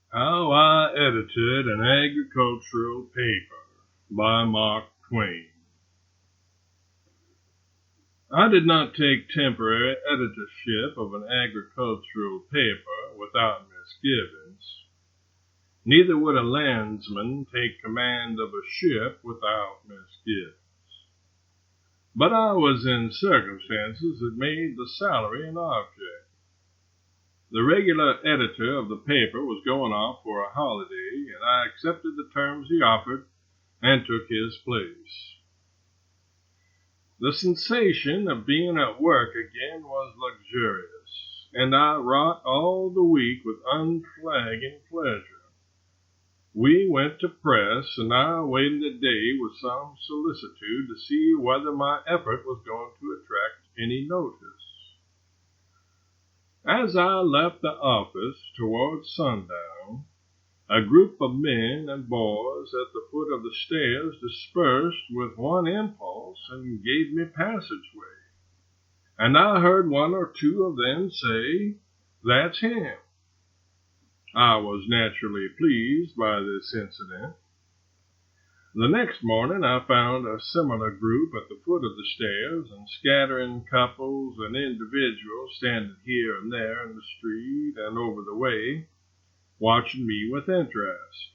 How I Edited an Agricultural Paper by Mark Twain. I did not take temporary editorship of an agricultural paper without misgivings. Neither would a landsman take command of a ship without misgivings. But I was in circumstances that made the salary an object. The regular editor of the paper was going off for a holiday, and I accepted the terms he offered and took his place. The sensation of being at work again was luxurious, and I wrought all the week with unflagging pleasure. We went to press, and I waited a day with some solicitude to see whether my effort was going to attract any notice. As I left the office toward sundown, a group of men and boys at the foot of the stairs dispersed with one impulse and gave me passageway, and I heard one or two of them say, "That's him." I was naturally pleased by this incident. The next morning I found a similar group at the foot of the stairs, and scattering couples and individuals standing here and there in the street and over the way, watching me with interest.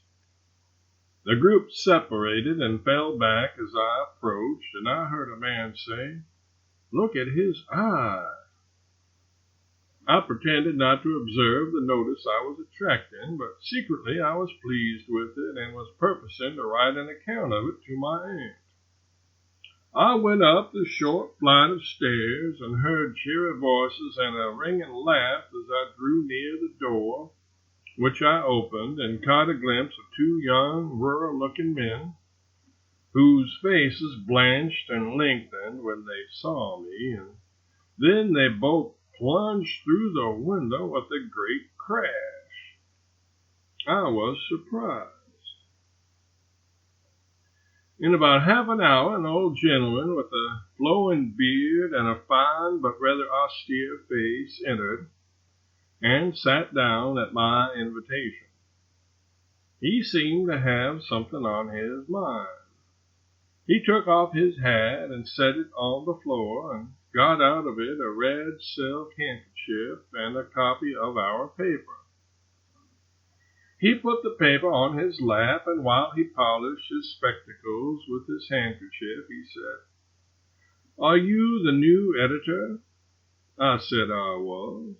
The group separated and fell back as I approached, and I heard a man say, "Look at his eye." I pretended not to observe the notice I was attracting, but secretly I was pleased with it and was purposing to write an account of it to my aunt. I went up the short flight of stairs and heard cheery voices and a ringing laugh as I drew near the door, which I opened and caught a glimpse of two young, rural-looking men, whose faces blanched and lengthened when they saw me, and then they both plunged through the window with a great crash. I was surprised. In about half an hour, an old gentleman with a flowing beard and a fine but rather austere face entered and sat down at my invitation. He seemed to have something on his mind. He took off his hat and set it on the floor and got out of it a red silk handkerchief and a copy of our paper. He put the paper on his lap, and while he polished his spectacles with his handkerchief, he said, "Are you the new editor?" I said I was.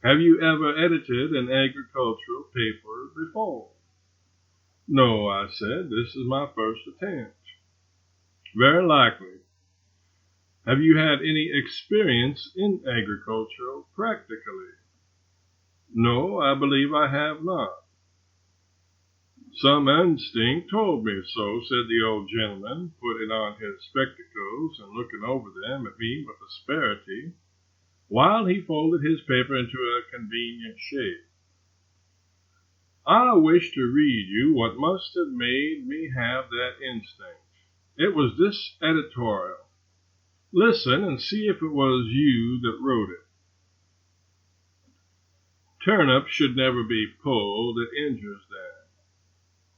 "Have you ever edited an agricultural paper before?" "No," I said, "this is my first attempt." "Very likely. Have you had any experience in agriculture practically?" "No, I believe I have not." "Some instinct told me so," said the old gentleman, putting on his spectacles and looking over them at me with asperity, while he folded his paper into a convenient shape. "I wish to read you what must have made me have that instinct. It was this editorial. Listen and see if it was you that wrote it. Turnips should never be pulled, it injures them.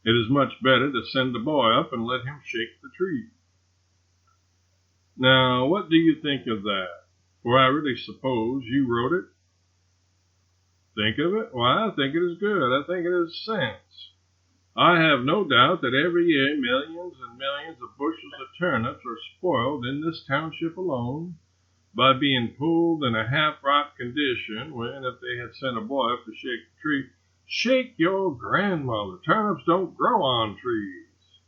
It is much better to send the boy up and let him shake the tree. Now, what do you think of that? For I really suppose you wrote it." "Think of it? Why, I think it is good. I think it is sense. I have no doubt that every year millions and millions of bushels of turnips are spoiled in this township alone by being pulled in a half-ripe condition when, if they had sent a boy up to shake the tree—" "Shake your grandmother! Turnips don't grow on trees."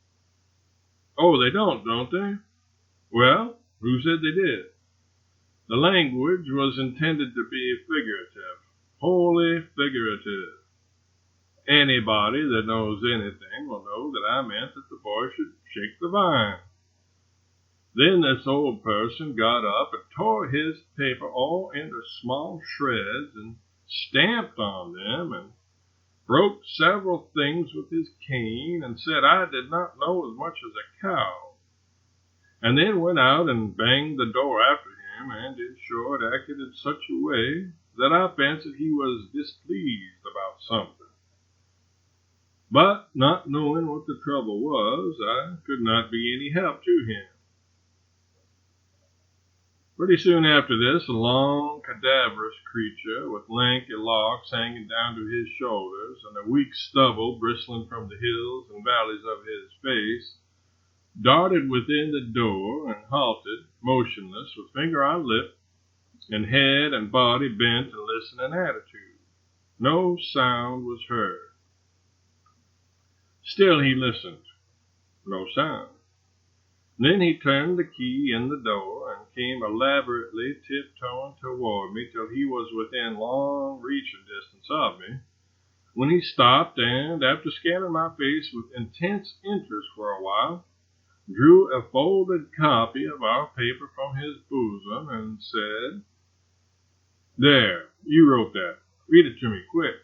"Oh, they don't they? Well, who said they did?" The language was intended to be figurative, wholly figurative. Anybody that knows anything will know that I meant that the boy should shake the vine. Then this old person got up and tore his paper all into small shreds and stamped on them and broke several things with his cane and said I did not know as much as a cow, and then went out and banged the door after him, and in short acted in such a way that I fancied he was displeased about something. But not knowing what the trouble was, I could not be any help to him. Pretty soon after this, a long, cadaverous creature with lanky locks hanging down to his shoulders and a weak stubble bristling from the hills and valleys of his face darted within the door and halted, motionless, with finger on lip and head and body bent in listening attitude. No sound was heard. Still he listened. No sound. Then he turned the key in the door and came elaborately tiptoeing toward me till he was within long reaching distance of me, when he stopped and, after scanning my face with intense interest for a while, drew a folded copy of our paper from his bosom and said, "There, you wrote that. Read it to me, quick.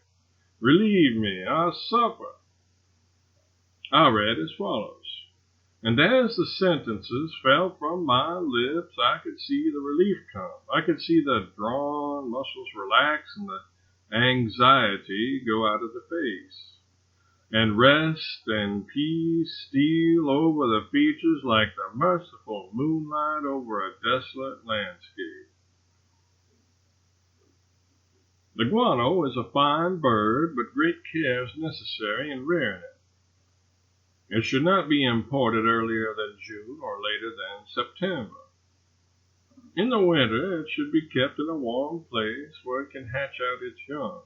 Relieve me, I'll suffer." I read as follows, and as the sentences fell from my lips, I could see the relief come. I could see the drawn muscles relax and the anxiety go out of the face, and rest and peace steal over the features like the merciful moonlight over a desolate landscape. The guano is a fine bird, but great care is necessary in rearing it. It should not be imported earlier than June or later than September. In the winter, it should be kept in a warm place where it can hatch out its young.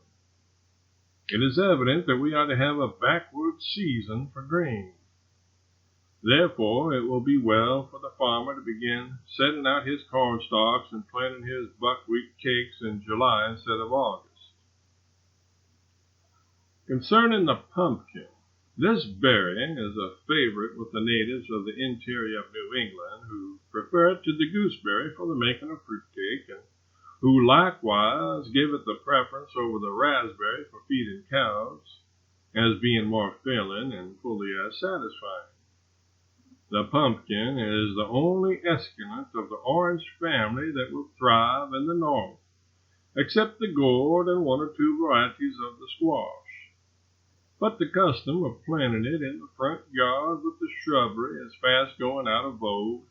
It is evident that we are to have a backward season for grain. Therefore, it will be well for the farmer to begin setting out his corn stalks and planting his buckwheat cakes in July instead of August. Concerning the pumpkin, this berry is a favorite with the natives of the interior of New England, who prefer it to the gooseberry for the making of fruitcake, and who likewise give it the preference over the raspberry for feeding cows, as being more filling and fully as satisfying. The pumpkin is the only esculent of the orange family that will thrive in the north, except the gourd and one or two varieties of the squash. But the custom of planting it in the front yard with the shrubbery is fast going out of vogue,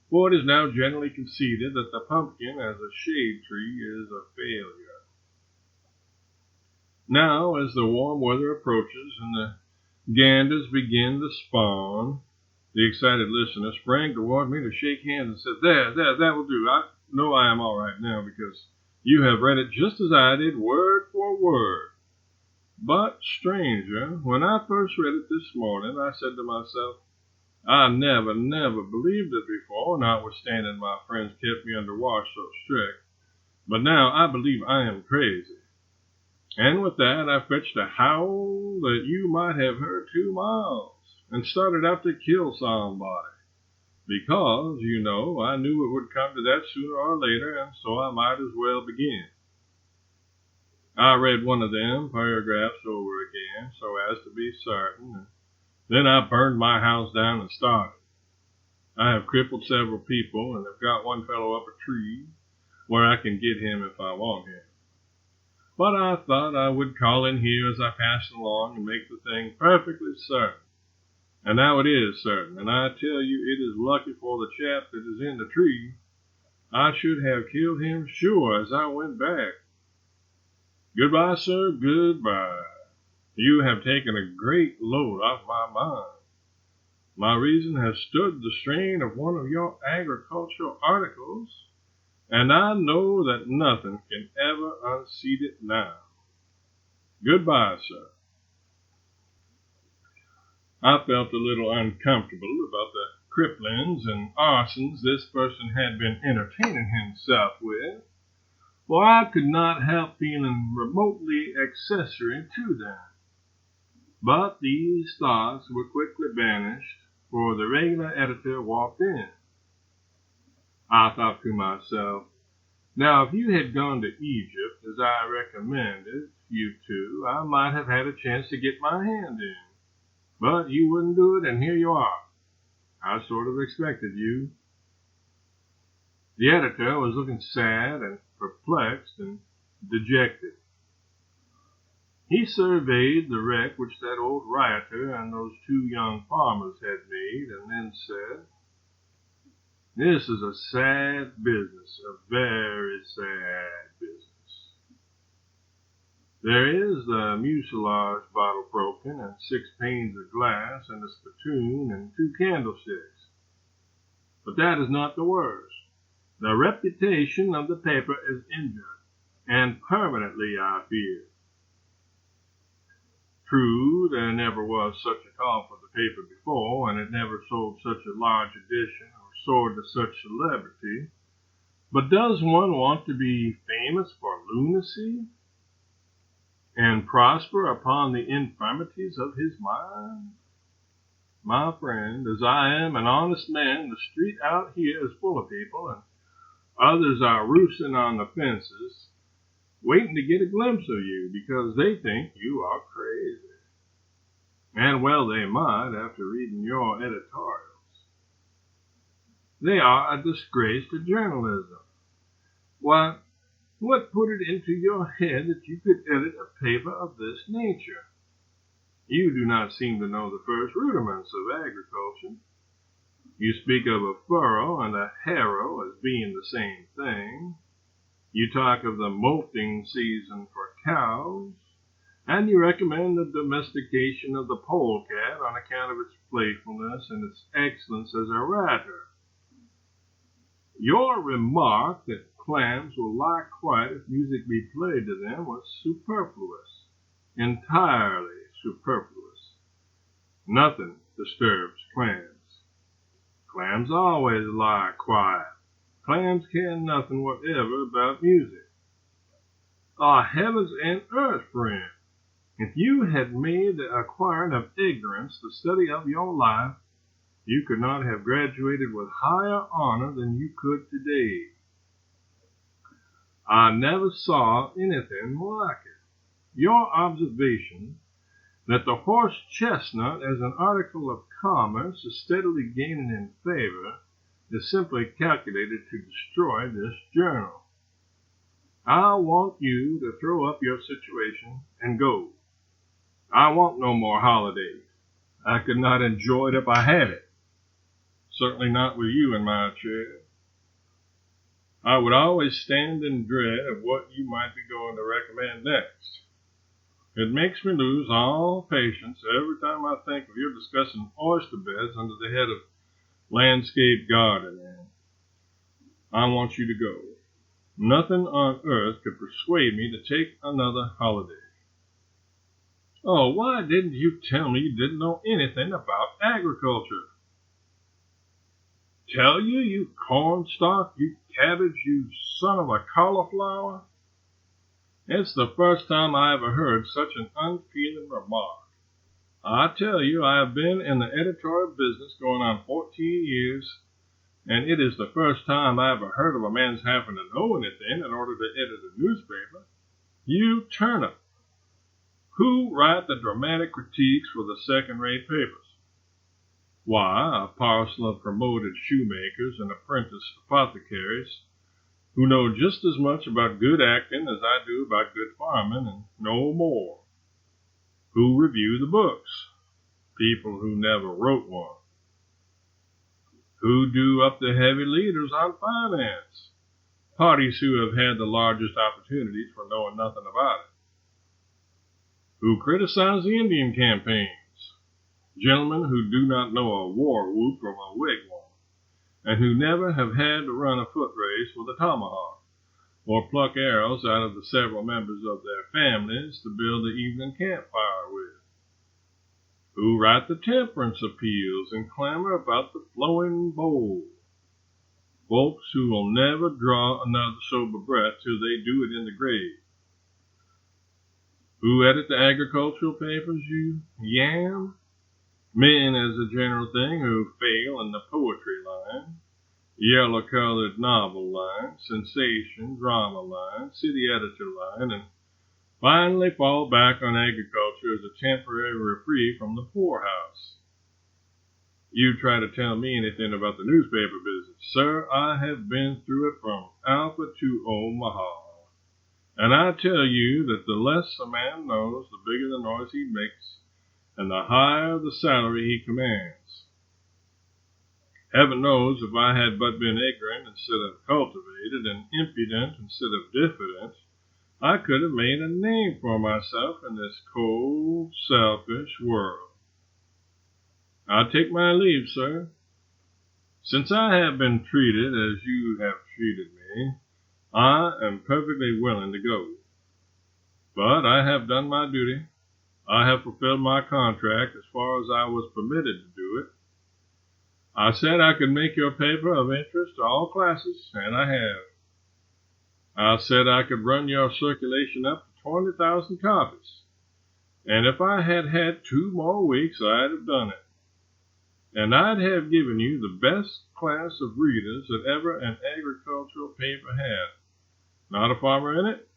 for it is now generally conceded that the pumpkin as a shade tree is a failure. Now, as the warm weather approaches and the ganders begin to spawn, the excited listener sprang toward me to shake hands and said, There, that will do. I know I am all right now because you have read it just as I did, word for word. But, stranger, when I first read it this morning, I said to myself, I never believed it before, notwithstanding my friends kept me under watch so strict. But now I believe I am crazy. And with that, I fetched a howl that you might have heard 2 miles, and started out to kill somebody. Because, you know, I knew it would come to that sooner or later, and so I might as well begin. I read one of them paragraphs over again, so as to be certain, and then I burned my house down and started. I have crippled several people, and have got one fellow up a tree, where I can get him if I want him. But I thought I would call in here as I passed along and make the thing perfectly certain. And now it is certain, and I tell you it is lucky for the chap that is in the tree. I should have killed him sure as I went back. Goodbye, sir, goodbye. You have taken a great load off my mind. My reason has stood the strain of one of your agricultural articles, and I know that nothing can ever unseat it now. Goodbye, sir. I felt a little uncomfortable about the cripplings and arsons this person had been entertaining himself with, for I could not help feeling remotely accessory to them. But these thoughts were quickly banished, for the regular editor walked in. I thought to myself, now if you had gone to Egypt, as I recommended you to, I might have had a chance to get my hand in. But you wouldn't do it, and here you are. I sort of expected you. The editor was looking sad and perplexed and dejected. He surveyed the wreck which that old rioter and those two young farmers had made, and then said, "This is a sad business, a very sad business. There is the mucilage bottle broken, and 6 panes of glass, and a spittoon, and 2 candlesticks. But that is not the worst. The reputation of the paper is injured, and permanently, I fear. True, there never was such a call for the paper before, and it never sold such a large edition or soared to such celebrity. But does one want to be famous for lunacy and prosper upon the infirmities of his mind? My friend, as I am an honest man, the street out here is full of people, and others are roosting on the fences, waiting to get a glimpse of you because they think you are crazy. And well they might after reading your editorials. They are a disgrace to journalism. Why, what put it into your head that you could edit a paper of this nature? You do not seem to know the first rudiments of agriculture. You speak of a furrow and a harrow as being the same thing. You talk of the molting season for cows, and you recommend the domestication of the polecat on account of its playfulness and its excellence as a writer. Your remark that clams will lie quiet if music be played to them was superfluous, entirely superfluous. Nothing disturbs clams. Clams always lie quiet. Clams care nothing whatever about music. Ah, heavens and earth, friend! If you had made the acquiring of ignorance the study of your life, you could not have graduated with higher honor than you could today. I never saw anything like it. Your observation that the horse chestnut as an article of commerce is steadily gaining in favor is simply calculated to destroy this journal. I want you to throw up your situation and go. I want no more holidays. I could not enjoy it if I had it. Certainly not with you in my chair. I would always stand in dread of what you might be going to recommend next. It makes me lose all patience every time I think of your discussing oyster beds under the head of landscape gardening. I want you to go. Nothing on earth could persuade me to take another holiday. Oh, why didn't you tell me you didn't know anything about agriculture? Tell you, you cornstalk, you cabbage, you son of a cauliflower? It's the first time I ever heard such an unfeeling remark. I tell you, I have been in the editorial business going on 14 years, and it is the first time I ever heard of a man's having to know anything in order to edit a newspaper. You turnip! Who write the dramatic critiques for the second-rate papers? Why, a parcel of promoted shoemakers and apprentice apothecaries who know just as much about good acting as I do about good farming, and no more. Who review the books? People who never wrote one. Who do up the heavy leaders on finance? Parties who have had the largest opportunities for knowing nothing about it. Who criticize the Indian campaigns? Gentlemen who do not know a war whoop from a wigwam, and who never have had to run a foot race with a tomahawk, or pluck arrows out of the several members of their families to build the evening campfire with. Who write the temperance appeals and clamor about the flowing bowl. Folks who will never draw another sober breath till they do it in the grave. Who edit the agricultural papers, you yam? Men, as a general thing, who fail in the poetry line, yellow-colored novel line, sensation, drama line, city editor line, and finally fall back on agriculture as a temporary reprieve from the poorhouse. You try to tell me anything about the newspaper business. Sir, I have been through it from Alpha to Omaha. And I tell you that the less a man knows, the bigger the noise he makes, and the higher the salary he commands. Heaven knows if I had but been ignorant instead of cultivated, and impudent instead of diffident, I could have made a name for myself in this cold, selfish world. I take my leave, sir. Since I have been treated as you have treated me, I am perfectly willing to go. But I have done my duty. I have fulfilled my contract as far as I was permitted to do it. I said I could make your paper of interest to all classes, and I have. I said I could run your circulation up to 20,000 copies, and if I had had 2 more weeks, I'd have done it. And I'd have given you the best class of readers that ever an agricultural paper had. Not a farmer in it,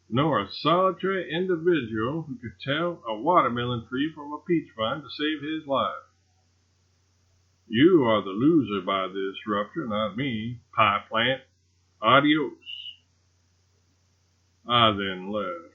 nor a solitary individual who could tell a watermelon tree from a peach vine to save his life. You are the loser by this rupture, not me, pie plant. Adios. I then left.